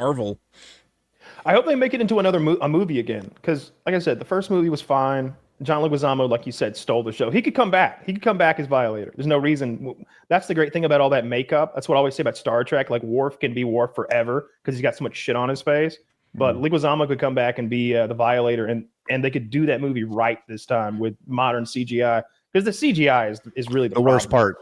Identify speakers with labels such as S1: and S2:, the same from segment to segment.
S1: Marvel.
S2: I hope they make it into a movie again, because, like I said, the first movie was fine. John Leguizamo, like you said, stole the show. He could come back. He could come back as Violator. There's no reason. That's the great thing about all that makeup. That's what I always say about Star Trek. Like, Worf can be Worf forever because he's got so much shit on his face. But Leguizamo could come back and be the Violator, and they could do that movie right this time with modern CGI. Because the CGI is really the
S3: worst part.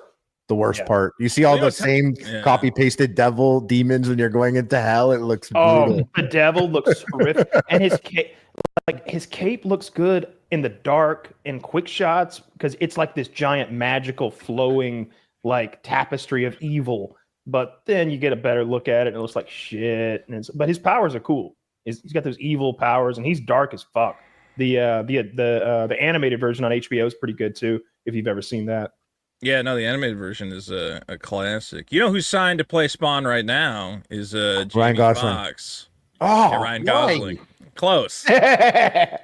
S3: The worst part. You see all the same copy-pasted devil demons when you're going into hell. It looks brutal.
S2: The devil looks horrific. And his cape looks good in the dark in quick shots because it's like this giant magical flowing like tapestry of evil. But then you get a better look at it and it looks like shit. But his powers are cool. He's got those evil powers and he's dark as fuck. The animated version on HBO is pretty good too, if you've ever seen that.
S1: Yeah, no, the animated version is a classic. You know who's signed to play Spawn right now is
S3: Ryan Gosling.
S1: Fox.
S3: Oh,
S1: yeah, Ryan Gosling. Close. And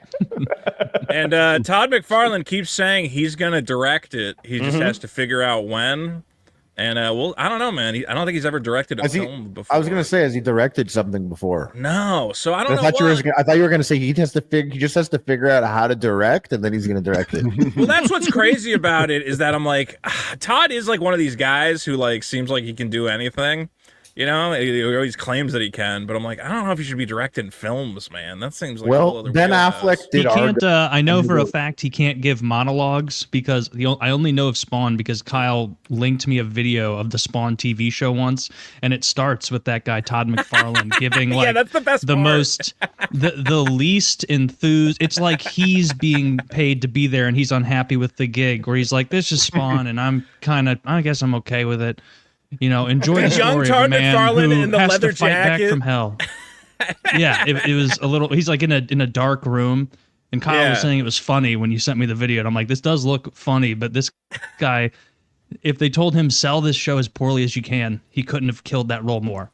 S1: Todd McFarlane keeps saying he's going to direct it. He just has to figure out when. And well, I don't know, man. I don't think he's ever directed a film before.
S3: I was gonna say, has he directed something before?
S1: No, so I don't know.
S3: I thought you were gonna say he just has to figure out how to direct, and then he's gonna direct it.
S1: Well, that's what's crazy about it is that I'm like, Todd is like one of these guys who like seems like he can do anything. You know, he always claims that he can, but I'm like, I don't know if he should be directing films, man. That seems like
S3: Ben Affleck did.
S4: He can't. I know for a fact he can't give monologues because I only know of Spawn because Kyle linked me a video of the Spawn TV show once, and it starts with that guy Todd McFarlane giving like
S1: that's the best part.
S4: Most the least enthused. It's like he's being paid to be there and he's unhappy with the gig, where he's like, "This is Spawn, and I guess I'm okay with it." You know, enjoy the story of a man who has to fight back from hell. Yeah, it was a little. He's like in a dark room, and Kyle was saying it was funny when you sent me the video, and I'm like, this does look funny, but this guy, if they told him sell this show as poorly as you can, he couldn't have killed that role more.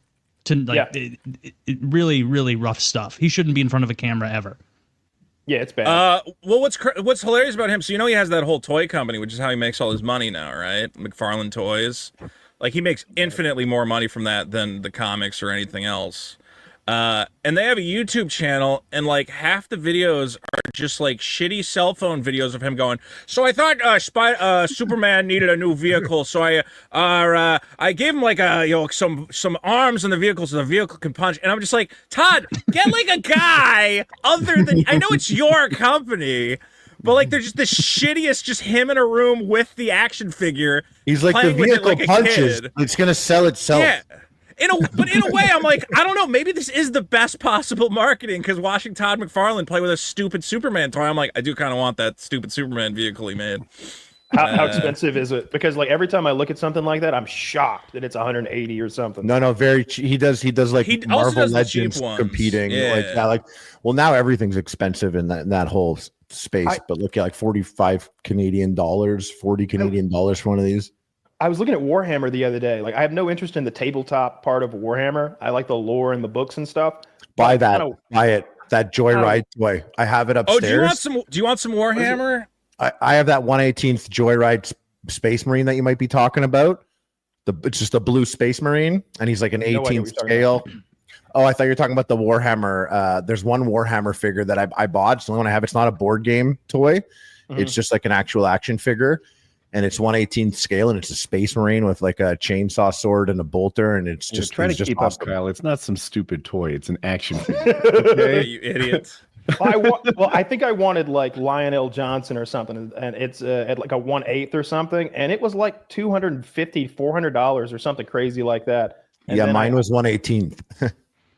S4: Really, really rough stuff. He shouldn't be in front of a camera ever.
S2: Yeah, it's bad.
S1: Well, what's hilarious about him? So you know he has that whole toy company, which is how he makes all his money now, right? McFarlane Toys. Like, he makes infinitely more money from that than the comics or anything else. And they have a YouTube channel, and, like, half the videos are just, like, shitty cell phone videos of him going, so I thought Superman needed a new vehicle, so I gave him, like, some arms in the vehicle so the vehicle can punch. And I'm just like, Todd, get, like, a guy other than... I know it's your company... But like they're just the shittiest, just him in a room with the action figure.
S3: He's like the vehicle punches. It's gonna sell itself.
S1: Yeah. But in a way, I'm like, I don't know, maybe this is the best possible marketing, because watching Todd McFarlane play with a stupid Superman toy, I'm like, I do kind of want that stupid Superman vehicle he made.
S2: How expensive is it? Because like every time I look at something like that, I'm shocked that it's 180 or something.
S3: No, very cheap. He does like Marvel Legends competing. Yeah. Well, now everything's expensive in that whole space, but look at like 45 Canadian dollars, 40 Canadian dollars for one of these.
S2: I was looking at Warhammer the other day. Like, I have no interest in the tabletop part of Warhammer. I like the lore and the books and stuff.
S3: Buy it. That Joyride toy. I have it upstairs.
S1: Oh, do you want some Warhammer?
S3: I have that 1/18th Joyride Space Marine that you might be talking about. It's just a blue Space Marine, and he's like an 18th scale. Oh, I thought you were talking about the Warhammer. There's one Warhammer figure that I bought. It's the only one I have. It's not a board game toy. It's just like an actual action figure. And it's 1/18th scale, and it's a Space Marine with like a chainsaw sword and a bolter, and it's just
S5: trying to keep up, Kyle. It's not some stupid toy; it's an action figure. Okay?
S1: You idiot.
S2: I think I wanted like Lionel Johnson or something, and it's at like a 1/8 or something, and it was like $250, $400 or something crazy like that. And
S3: yeah, mine was 1/18th.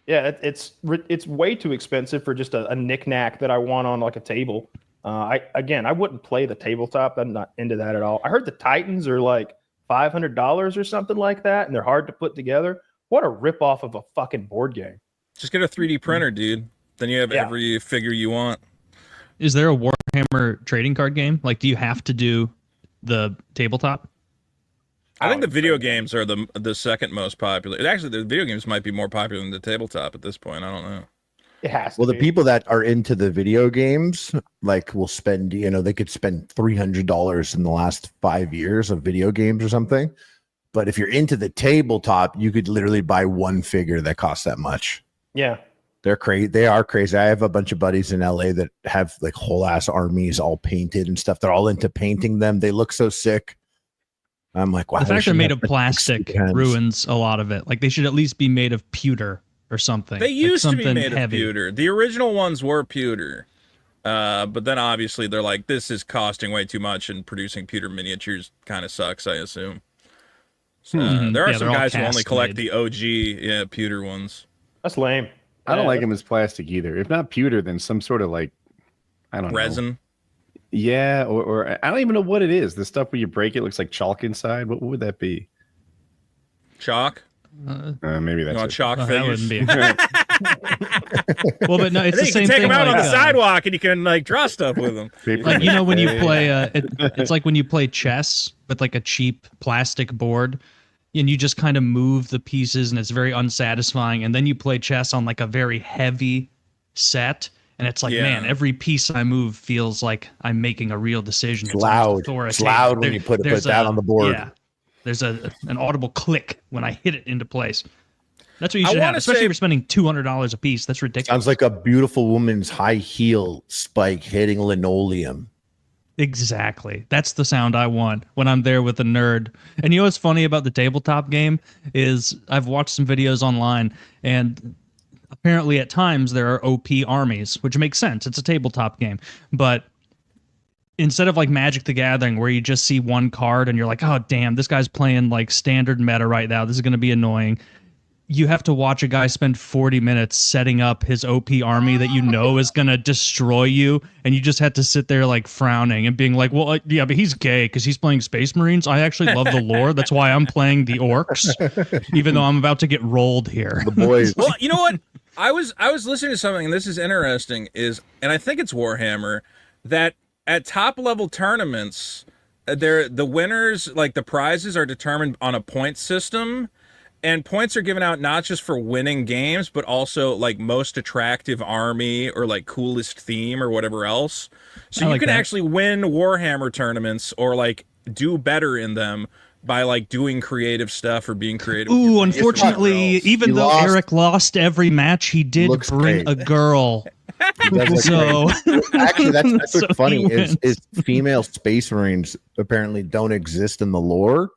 S2: Yeah, it's way too expensive for just a knickknack that I want on like a table. I wouldn't play the tabletop. I'm not into that at all. I heard the Titans are like $500 or something like that, and they're hard to put together. What a ripoff of a fucking board game.
S1: Just get a 3D printer, dude. Then you have every figure you want.
S4: Is there a Warhammer trading card game? Like, do you have to do the tabletop?
S1: I think the video games are the second most popular. Actually, the video games might be more popular than the tabletop at this point. I don't know.
S2: It has to
S3: well,
S2: be.
S3: The people that are into the video games, like, will spend, they could spend $300 in the last 5 years of video games or something. But if you're into the tabletop, you could literally buy one figure that costs that much.
S2: Yeah.
S3: They're crazy. They are crazy. I have a bunch of buddies in LA that have like whole ass armies all painted and stuff. They're all into painting them. They look so sick. I'm like, wow.
S4: The fact they're made of
S3: like,
S4: plastic ruins a lot of it. Like they should at least be made of pewter or something.
S1: They used
S4: like
S1: to be made
S4: heavy.
S1: of pewter. The original ones were pewter. But then obviously they're like, this is costing way too much, and producing pewter miniatures kind of sucks, I assume. So, there are some guys who only collect the OG pewter ones.
S2: That's lame.
S5: I don't like them as plastic either. If not pewter, then some sort of like, I don't know.
S1: Resin.
S5: Yeah, or I don't even know what it is. The stuff where you break it looks like chalk inside. What would that be?
S1: Chalk?
S5: Maybe that's
S1: you want chalk figures.
S4: That wouldn't be. Well, but no, it's the same thing.
S1: You can take them out
S4: like,
S1: on the sidewalk and you can like draw stuff with them.
S4: Like, you know, when you play, it's like when you play chess with like a cheap plastic board, and you just kind of move the pieces, and it's very unsatisfying. And then you play chess on like a very heavy set, and it's like, man, every piece I move feels like I'm making a real decision.
S3: It's loud. It's loud when you put it down on the board.
S4: Yeah. There's an audible click when I hit it into place. That's what you should have, especially if you're spending $200 a piece. That's ridiculous.
S3: Sounds like a beautiful woman's high heel spike hitting linoleum.
S4: Exactly. That's the sound I want when I'm there with a nerd. And you know what's funny about the tabletop game is I've watched some videos online, and apparently at times there are OP armies, which makes sense. It's a tabletop game. But instead of like Magic the Gathering, where you just see one card and you're like, oh, damn, this guy's playing like standard meta right now. This is going to be annoying. You have to watch a guy spend 40 minutes setting up his OP army that you know is going to destroy you. And you just had to sit there like frowning and being like, well, yeah, but he's gay because he's playing Space Marines. I actually love the lore. That's why I'm playing the orcs, even though I'm about to get rolled here.
S3: The boys.
S1: Well, you know what? I was listening to something, and this is interesting, and I think it's Warhammer, that at top level tournaments, the winners, like the prizes, are determined on a point system, and points are given out not just for winning games, but also like most attractive army or like coolest theme or whatever else. So you can actually win Warhammer tournaments or like do better in them by like doing creative stuff or being creative.
S4: Ooh, unfortunately, even though Eric lost every match, he did bring a girl. So
S3: actually, that's what's funny is female Space Marines apparently don't exist in the lore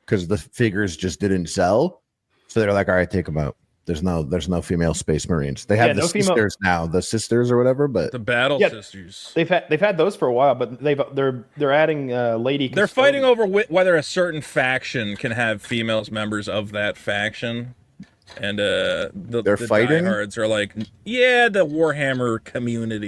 S3: because the figures just didn't sell. So they're like, all right, take them out. There's no female Space Marines. They have the sisters now, the sisters or whatever, but
S1: the battle sisters.
S2: They've had those for a while, but they're adding lady.
S1: They're fighting over whether a certain faction can have females members of that faction. And they're fighting. Diehards are like, yeah, the Warhammer community